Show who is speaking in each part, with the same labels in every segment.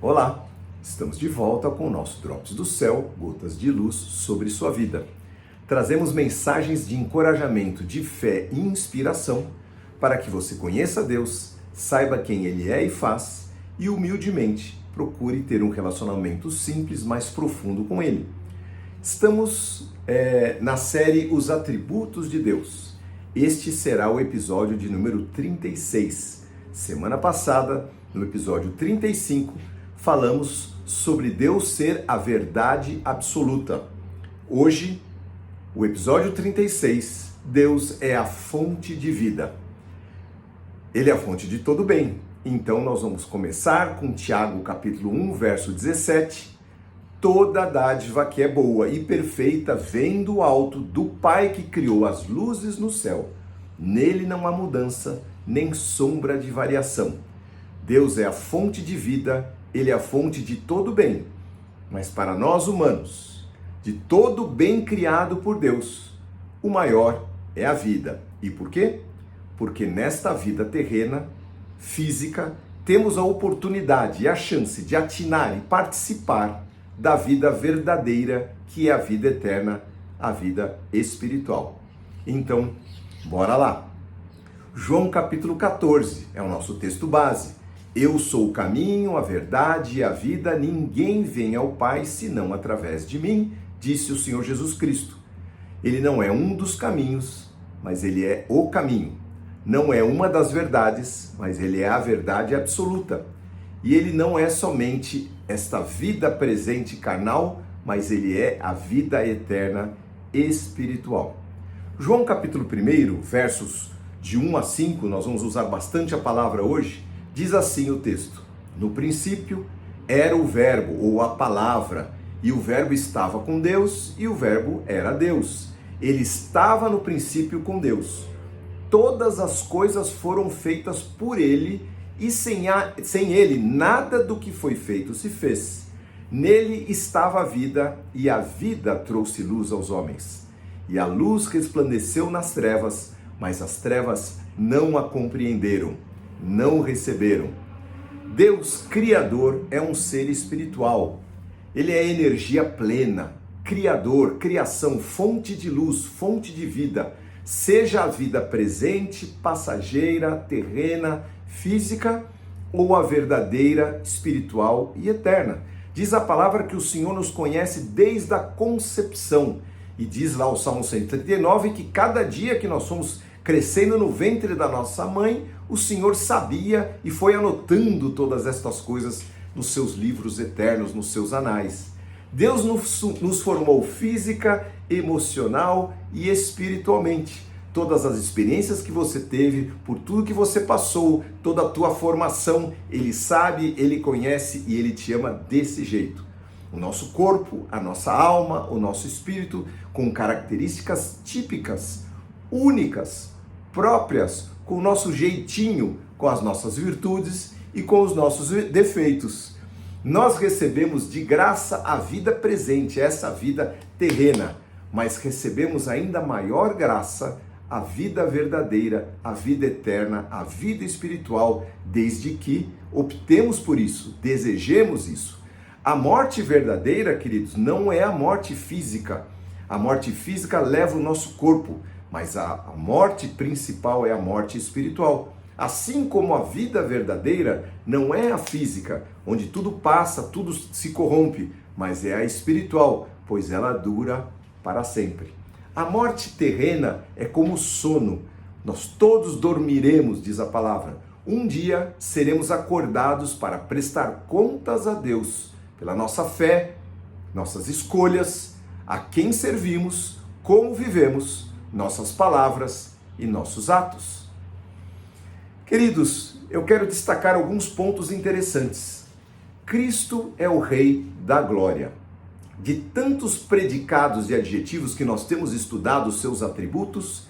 Speaker 1: Olá, estamos de volta com o nosso Drops do Céu, gotas de luz sobre sua vida. Trazemos mensagens de encorajamento, de fé e inspiração para que você conheça Deus, saiba quem Ele é e faz e humildemente procure ter um relacionamento simples, mais profundo com Ele. Estamos na série Os Atributos de Deus. Este será o episódio de número 36. Semana passada, no episódio 35, falamos sobre Deus ser a verdade absoluta. Hoje, o episódio 36, Deus é a fonte de vida. Ele é a fonte de todo bem. Então nós vamos começar com Tiago capítulo 1, verso 17. Toda dádiva que é boa e perfeita vem do alto, do Pai que criou as luzes no céu. Nele não há mudança, nem sombra de variação. Deus é a fonte de vida, Ele é a fonte de todo bem. Mas para nós humanos, de todo bem criado por Deus, o maior é a vida. E por quê? Porque nesta vida terrena, física, temos a oportunidade e a chance de atinar e participar da vida verdadeira, que é a vida eterna, a vida espiritual. Então, bora lá! João capítulo 14 é o nosso texto base. Eu sou o caminho, a verdade e a vida, ninguém vem ao Pai senão através de mim, disse o Senhor Jesus Cristo. Ele não é um dos caminhos, mas Ele é o caminho. Não é uma das verdades, mas Ele é a verdade absoluta. E Ele não é somente esta vida presente carnal, mas Ele é a vida eterna espiritual. João capítulo 1, versos de 1 a 5, nós vamos usar bastante a palavra hoje, diz assim o texto: no princípio era o verbo, ou a palavra, e o verbo estava com Deus, e o verbo era Deus. Ele estava no princípio com Deus. Todas as coisas foram feitas por Ele, e sem Ele nada do que foi feito se fez. Nele estava a vida, e a vida trouxe luz aos homens. E a luz resplandeceu nas trevas, mas as trevas não a compreenderam, não o receberam. Deus Criador é um ser espiritual. Ele é energia plena, Criador, criação, fonte de luz, fonte de vida. Seja a vida presente, passageira, terrena, física, ou a verdadeira, espiritual e eterna. Diz a palavra que o Senhor nos conhece desde a concepção. E diz lá o Salmo 139 que cada dia que nós somos crescendo no ventre da nossa mãe, o Senhor sabia e foi anotando todas estas coisas nos seus livros eternos, nos seus anais. Deus nos formou física, emocional e espiritualmente. Todas as experiências que você teve, por tudo que você passou, toda a tua formação, Ele sabe, Ele conhece e Ele te ama desse jeito. O nosso corpo, a nossa alma, o nosso espírito, com características típicas, únicas, próprias, com o nosso jeitinho, com as nossas virtudes e com os nossos defeitos. Nós recebemos de graça a vida presente, essa vida terrena, mas recebemos ainda maior graça, a vida verdadeira, a vida eterna, a vida espiritual, desde que optemos por isso, desejemos isso. A morte verdadeira, queridos, não é a morte física. A morte física leva o nosso corpo, mas a morte principal é a morte espiritual. Assim como a vida verdadeira não é a física, onde tudo passa, tudo se corrompe, mas é a espiritual, pois ela dura para sempre. A morte terrena é como o sono. Nós todos dormiremos, diz a palavra. Um dia seremos acordados para prestar contas a Deus pela nossa fé, nossas escolhas, a quem servimos, como vivemos, nossas palavras e nossos atos. Queridos, eu quero destacar alguns pontos interessantes. Cristo é o Rei da Glória. De tantos predicados e adjetivos que nós temos estudado os seus atributos,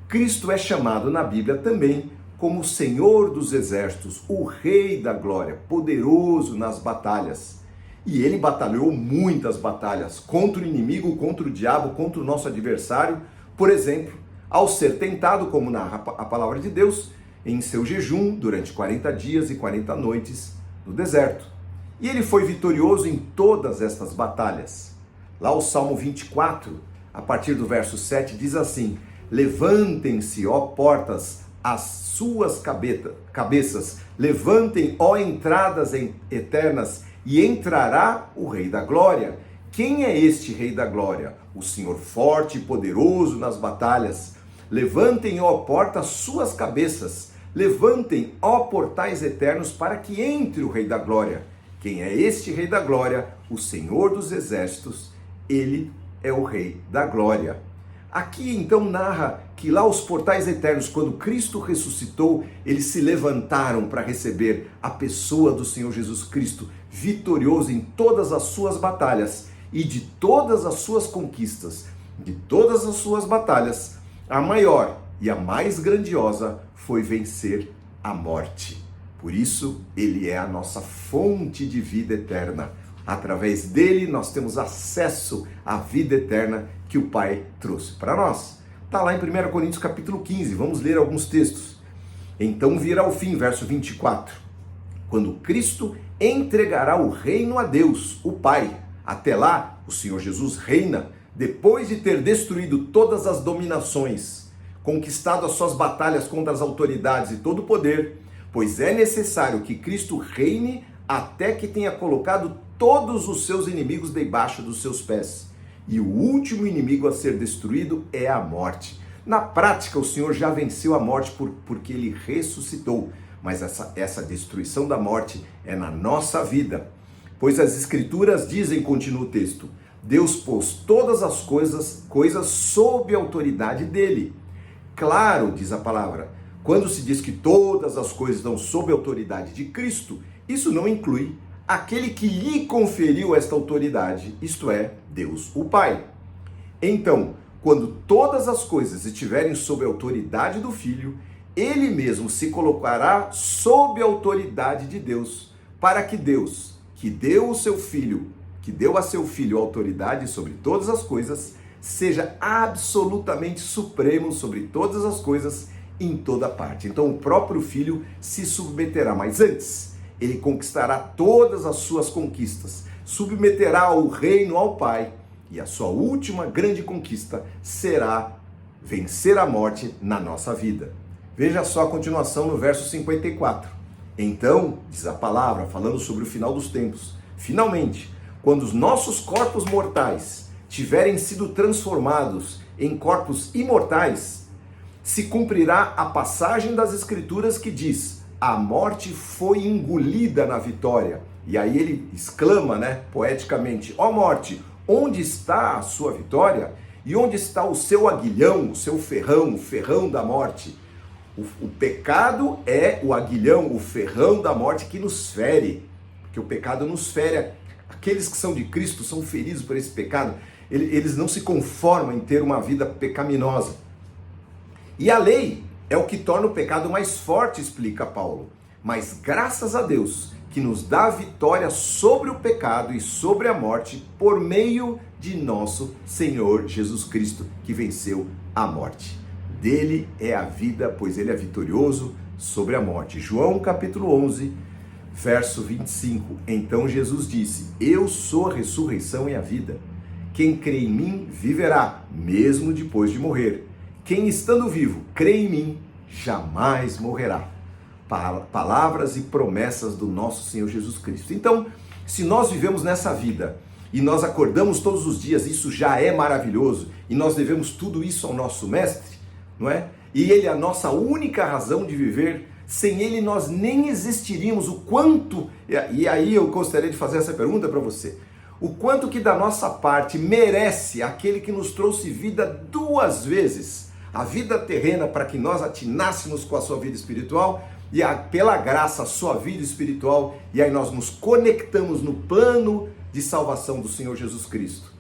Speaker 1: Cristo é chamado na Bíblia também como o Senhor dos Exércitos, o Rei da Glória, poderoso nas batalhas. E ele batalhou muitas batalhas contra o inimigo, contra o diabo, contra o nosso adversário. Por exemplo, ao ser tentado, como narra a palavra de Deus, em seu jejum durante 40 dias e 40 noites no deserto. E ele foi vitorioso em todas estas batalhas. Lá o Salmo 24, a partir do verso 7, diz assim: levantem-se, ó portas, as suas cabeças, levantem, ó entradas eternas, e entrará o Rei da Glória. Quem é este Rei da Glória? O Senhor forte e poderoso nas batalhas. Levantem, ó portas, suas cabeças, levantem, ó portais eternos, para que entre o Rei da Glória. Quem é este Rei da Glória? O Senhor dos Exércitos. Ele é o Rei da Glória. Aqui então narra que lá os portais eternos, quando Cristo ressuscitou, eles se levantaram para receber a pessoa do Senhor Jesus Cristo, vitorioso em todas as suas batalhas e de todas as suas conquistas, de todas as suas batalhas, a maior e a mais grandiosa foi vencer a morte. Por isso, ele é a nossa fonte de vida eterna. Através dele, nós temos acesso à vida eterna que o Pai trouxe para nós. Está lá em 1 Coríntios capítulo 15, vamos ler alguns textos. Então virá o fim, verso 24, quando Cristo entregará o reino a Deus, o Pai. Até lá, o Senhor Jesus reina, depois de ter destruído todas as dominações, conquistado as suas batalhas contra as autoridades e todo o poder, pois é necessário que Cristo reine até que tenha colocado todos os seus inimigos debaixo dos seus pés. E o último inimigo a ser destruído é a morte. Na prática, o Senhor já venceu a morte porque ele ressuscitou. Mas essa destruição da morte é na nossa vida. Pois as Escrituras dizem, continua o texto, Deus pôs todas as coisas sob a autoridade dele. Claro, diz a palavra, quando se diz que todas as coisas estão sob a autoridade de Cristo, isso não inclui aquele que lhe conferiu esta autoridade, isto é, Deus o Pai. Então, quando todas as coisas estiverem sob a autoridade do Filho, ele mesmo se colocará sob a autoridade de Deus, para que Deus, que deu a seu Filho a autoridade sobre todas as coisas, seja absolutamente supremo sobre todas as coisas em toda parte. Então o próprio Filho se submeterá, mas antes ele conquistará todas as suas conquistas, submeterá o reino ao Pai, e a sua última grande conquista será vencer a morte na nossa vida. Veja só a continuação no verso 54. Então, diz a palavra, falando sobre o final dos tempos, finalmente, quando os nossos corpos mortais tiverem sido transformados em corpos imortais, se cumprirá a passagem das Escrituras que diz: a morte foi engolida na vitória. E aí ele exclama, poeticamente: ó morte, onde está a sua vitória? E onde está o seu aguilhão, o seu ferrão, o ferrão da morte? O pecado é o aguilhão, o ferrão da morte que nos fere. Porque o pecado nos fere. Aqueles que são de Cristo são feridos por esse pecado. Eles não se conformam em ter uma vida pecaminosa. E a lei é o que torna o pecado mais forte, explica Paulo. Mas graças a Deus, que nos dá a vitória sobre o pecado e sobre a morte por meio de nosso Senhor Jesus Cristo, que venceu a morte. Dele é a vida, pois ele é vitorioso sobre a morte. João capítulo 11, verso 25. Então Jesus disse: eu sou a ressurreição e a vida. Quem crê em mim viverá, mesmo depois de morrer. Quem estando vivo crê em mim, jamais morrerá. Palavras e promessas do nosso Senhor Jesus Cristo. Então, se nós vivemos nessa vida e nós acordamos todos os dias, isso já é maravilhoso, e nós devemos tudo isso ao nosso Mestre, não é? E ele é a nossa única razão de viver. Sem ele nós nem existiríamos. O quanto, e aí eu gostaria de fazer essa pergunta para você, o quanto que da nossa parte merece aquele que nos trouxe vida duas vezes, a vida terrena para que nós atinássemos com a sua vida espiritual, e pela graça a sua vida espiritual, e aí nós nos conectamos no plano de salvação do Senhor Jesus Cristo.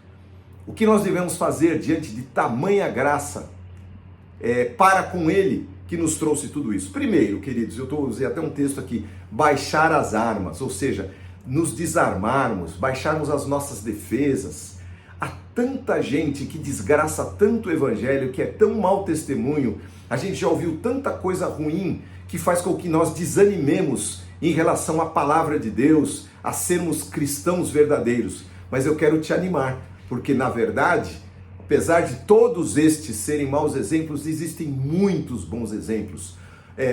Speaker 1: O que nós devemos fazer diante de tamanha graça para com ele que nos trouxe tudo isso? Primeiro, queridos, eu usei até um texto aqui, baixar as armas, ou seja, nos desarmarmos, baixarmos as nossas defesas. Há tanta gente que desgraça tanto o evangelho, que é tão mau testemunho, a gente já ouviu tanta coisa ruim que faz com que nós desanimemos em relação à palavra de Deus, a sermos cristãos verdadeiros, mas eu quero te animar, porque na verdade, apesar de todos estes serem maus exemplos, existem muitos bons exemplos,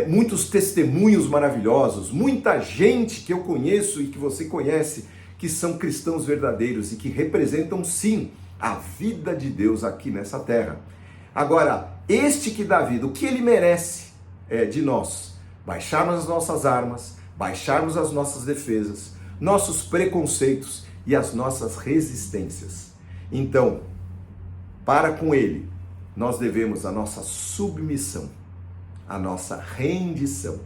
Speaker 1: muitos testemunhos maravilhosos, muita gente que eu conheço e que você conhece, que são cristãos verdadeiros e que representam sim a vida de Deus aqui nessa terra. Agora, este que dá vida, o que ele merece de nós? Baixarmos as nossas armas, baixarmos as nossas defesas, nossos preconceitos e as nossas resistências. Então, para com ele, nós devemos a nossa submissão, a nossa rendição,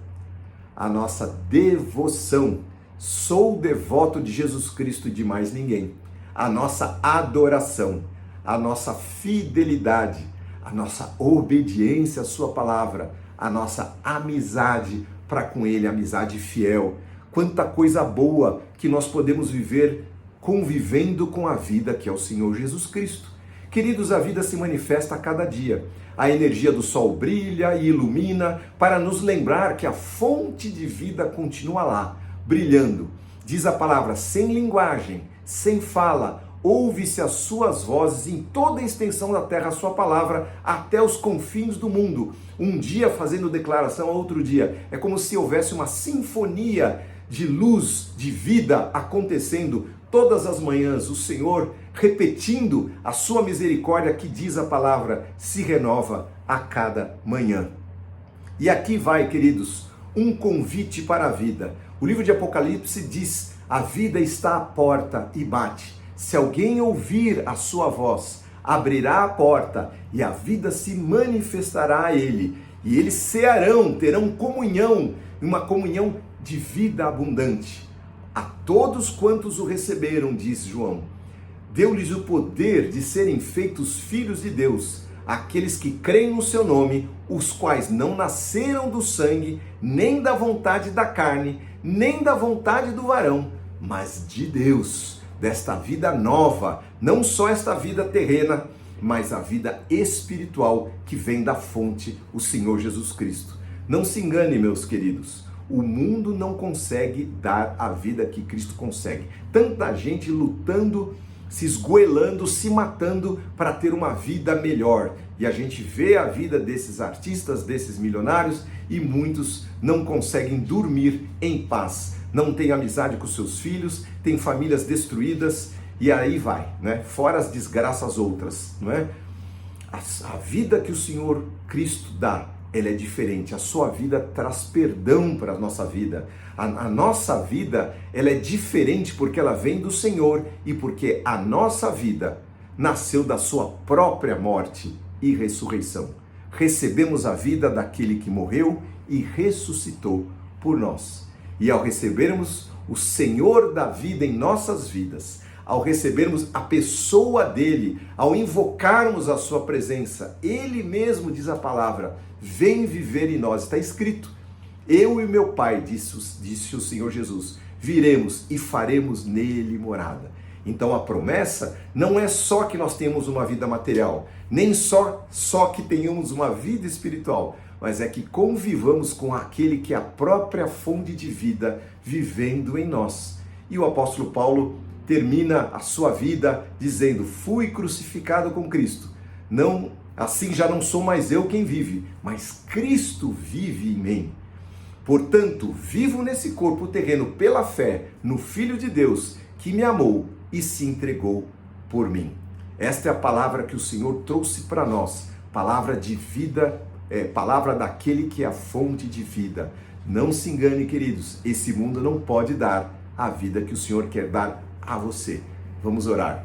Speaker 1: a nossa devoção. Sou devoto de Jesus Cristo e de mais ninguém. A nossa adoração, a nossa fidelidade, a nossa obediência à sua palavra, a nossa amizade para com ele, amizade fiel. Quanta coisa boa que nós podemos viver convivendo com a vida que é o Senhor Jesus Cristo. Queridos, a vida se manifesta a cada dia. A energia do sol brilha e ilumina para nos lembrar que a fonte de vida continua lá, brilhando. Diz a palavra, sem linguagem, sem fala, ouve-se as suas vozes em toda a extensão da terra, a sua palavra, até os confins do mundo. Um dia fazendo declaração a outro dia. É como se houvesse uma sinfonia de luz, de vida acontecendo todas as manhãs. O Senhor repetindo a sua misericórdia, que diz a palavra, se renova a cada manhã. E aqui vai, queridos, um convite para a vida. O livro de Apocalipse diz, a vida está à porta e bate. Se alguém ouvir a sua voz, abrirá a porta e a vida se manifestará a ele. E eles cearão, terão comunhão, uma comunhão de vida abundante. A todos quantos o receberam, diz João, deu-lhes o poder de serem feitos filhos de Deus, aqueles que creem no seu nome, os quais não nasceram do sangue, nem da vontade da carne, nem da vontade do varão, mas de Deus, desta vida nova, não só esta vida terrena, mas a vida espiritual que vem da fonte, o Senhor Jesus Cristo. Não se engane, meus queridos, o mundo não consegue dar a vida que Cristo consegue. Tanta gente lutando, se esgoelando, se matando para ter uma vida melhor. E a gente vê a vida desses artistas, desses milionários, e muitos não conseguem dormir em paz. Não têm amizade com seus filhos, têm famílias destruídas, e aí vai, né? Fora as desgraças outras, não é? A vida que o Senhor Cristo dá, ela é diferente. A sua vida traz perdão para a nossa vida. A nossa vida, ela é diferente porque ela vem do Senhor e porque a nossa vida nasceu da sua própria morte e ressurreição. Recebemos a vida daquele que morreu e ressuscitou por nós. E ao recebermos o Senhor da vida em nossas vidas, ao recebermos a pessoa dele, ao invocarmos a sua presença, ele mesmo, diz a palavra, vem viver em nós. Está escrito, eu e meu Pai, disse o Senhor Jesus, viremos e faremos nele morada. Então a promessa não é só que nós tenhamos uma vida material, nem só que tenhamos uma vida espiritual, mas é que convivamos com aquele que é a própria fonte de vida vivendo em nós. E o apóstolo Paulo termina a sua vida dizendo, fui crucificado com Cristo, não, assim já não sou mais eu quem vive, mas Cristo vive em mim. Portanto, vivo nesse corpo terreno pela fé no Filho de Deus, que me amou e se entregou por mim. Esta é a palavra que o Senhor trouxe para nós, palavra de vida, palavra daquele que é a fonte de vida. Não se engane, queridos, esse mundo não pode dar a vida que o Senhor quer dar a você. Vamos orar.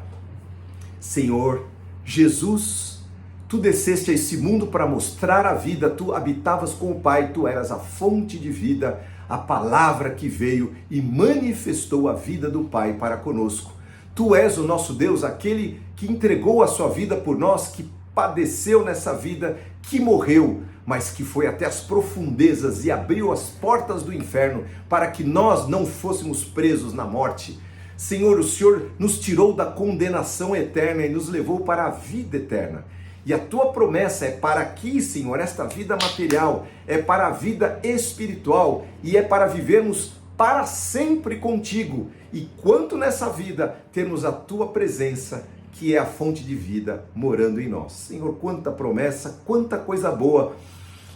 Speaker 1: Senhor Jesus, tu desceste a esse mundo para mostrar a vida, tu habitavas com o Pai, tu eras a fonte de vida, a palavra que veio e manifestou a vida do Pai para conosco. Tu és o nosso Deus, aquele que entregou a sua vida por nós, que padeceu nessa vida, que morreu, mas que foi até as profundezas e abriu as portas do inferno para que nós não fôssemos presos na morte. Senhor, o Senhor nos tirou da condenação eterna e nos levou para a vida eterna. E a tua promessa é para aqui, Senhor, esta vida material, é para a vida espiritual e é para vivermos para sempre contigo, e quanto nessa vida termos a tua presença, que é a fonte de vida, morando em nós. Senhor, quanta promessa, quanta coisa boa.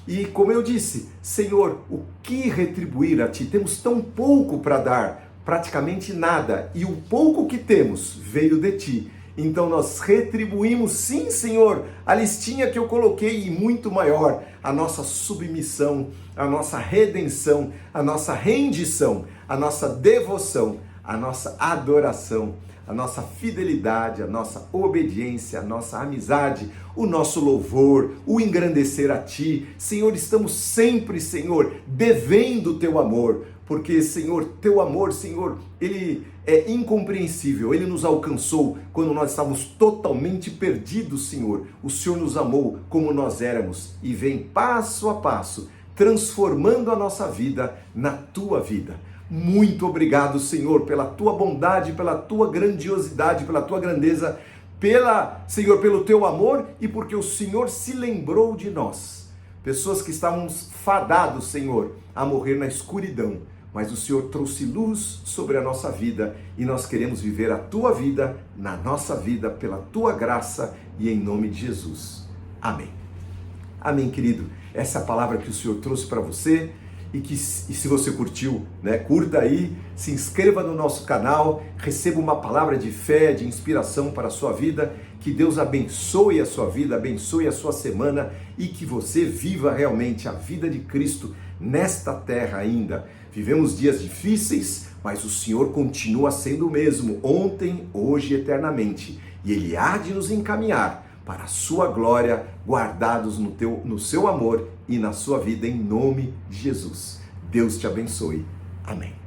Speaker 1: E como eu disse, Senhor, o que retribuir a Ti? Temos tão pouco para dar, praticamente nada, e o pouco que temos veio de Ti. Então nós retribuímos, sim, Senhor, a listinha que eu coloquei e muito maior, a nossa submissão, a nossa redenção, a nossa rendição, a nossa devoção, a nossa adoração, a nossa fidelidade, a nossa obediência, a nossa amizade, o nosso louvor, o engrandecer a Ti. Senhor, estamos sempre, Senhor, devendo o Teu amor, porque, Senhor, Teu amor, Senhor, Ele é incompreensível. Ele nos alcançou quando nós estávamos totalmente perdidos, Senhor. O Senhor nos amou como nós éramos e vem passo a passo, transformando a nossa vida na Tua vida. Muito obrigado, Senhor, pela Tua bondade, pela Tua grandiosidade, pela Tua grandeza, Senhor, pelo Teu amor e porque o Senhor se lembrou de nós. Pessoas que estávamos fadados, Senhor, a morrer na escuridão, mas o Senhor trouxe luz sobre a nossa vida e nós queremos viver a Tua vida na nossa vida, pela Tua graça e em nome de Jesus. Amém. Amém, querido. Essa é a palavra que o Senhor trouxe para você. E se você curtiu, curta aí, se inscreva no nosso canal, receba uma palavra de fé, de inspiração para a sua vida, que Deus abençoe a sua vida, abençoe a sua semana e que você viva realmente a vida de Cristo nesta terra ainda. Vivemos dias difíceis, mas o Senhor continua sendo o mesmo, ontem, hoje e eternamente, e Ele há de nos encaminhar para a sua glória, guardados no seu amor e na sua vida, em nome de Jesus. Deus te abençoe. Amém.